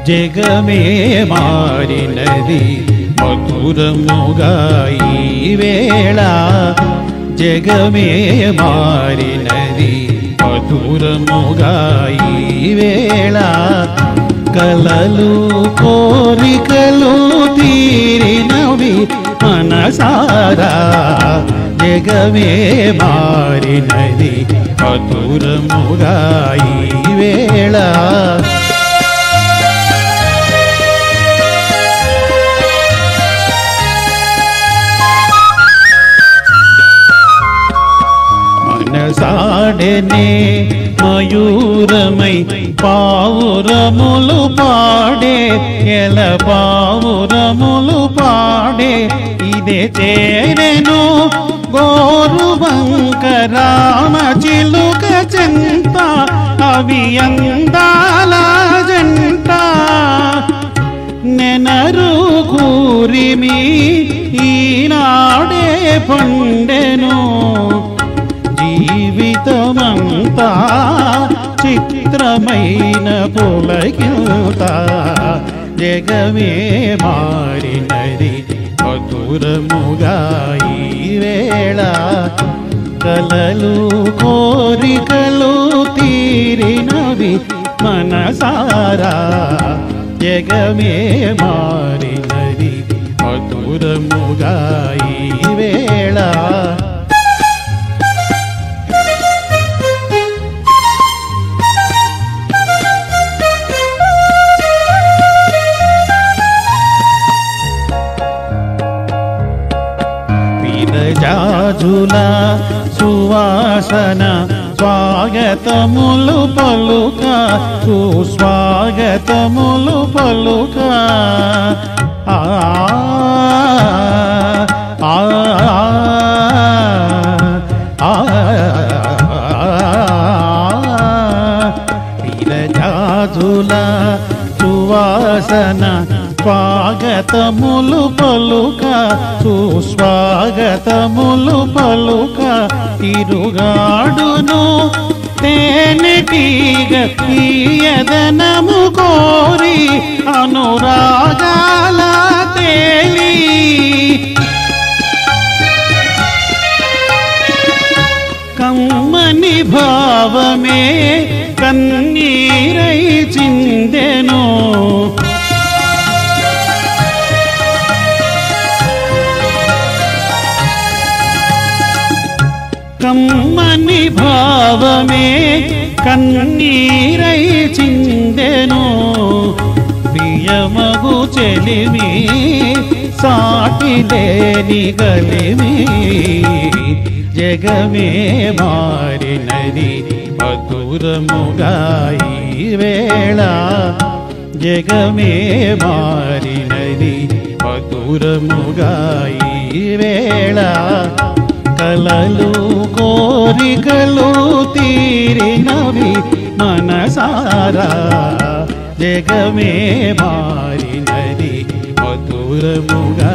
జగమే మారినది మధురముగా ఈ వేళ, జగమే మారినది మధురముగా ఈ వేళ, కలలు కోరికలు తీరినవి మనసారా, జగమే మారినది మధురముగా ఈ వేళ. మనసాడనే మయూరమై పావురములు పాడే, ఎల పావురములు పాడే, ఇదే చేరెను గోరువంక రామ చిలుక చెంత, అవి అందాల జంట. నెనరు కూరిమి ఈనాడే పండెను, జీవితమంతా చిత్రమైన పులకింత, జగమే మారినది మధురముగా ఈ వేళ, కలలు కోరికలు తీరినవి మనసారా, జగమే మారినది మధురముగా ఈ వేళ. విరజాజుల సువాసన స్వాగతములు పలుక, సుస్వాగతములు పలుక, ఆ ఆ విరజాజుల సువాసన స్వాగతములు పలుక, సుస్వాగతములు పలుక, తిరుగాడును తేనెటీగ తీయదనము కోరి, అనురాగాల తేలి కమ్మని భావమే కన్నీరై చిందెను, కమ్మని భావమే కన్నీరై చిందెను, ప్రియమగు చెలిమి సాటి లేని కలిమి, జగమే మారినది మధురముగా ఈ వేళ, జగమే మారినది మధురముగా ఈ వేళ, కలలు కోరికలు తీరినవి మనసారా, జగమే మారినది మధురముగా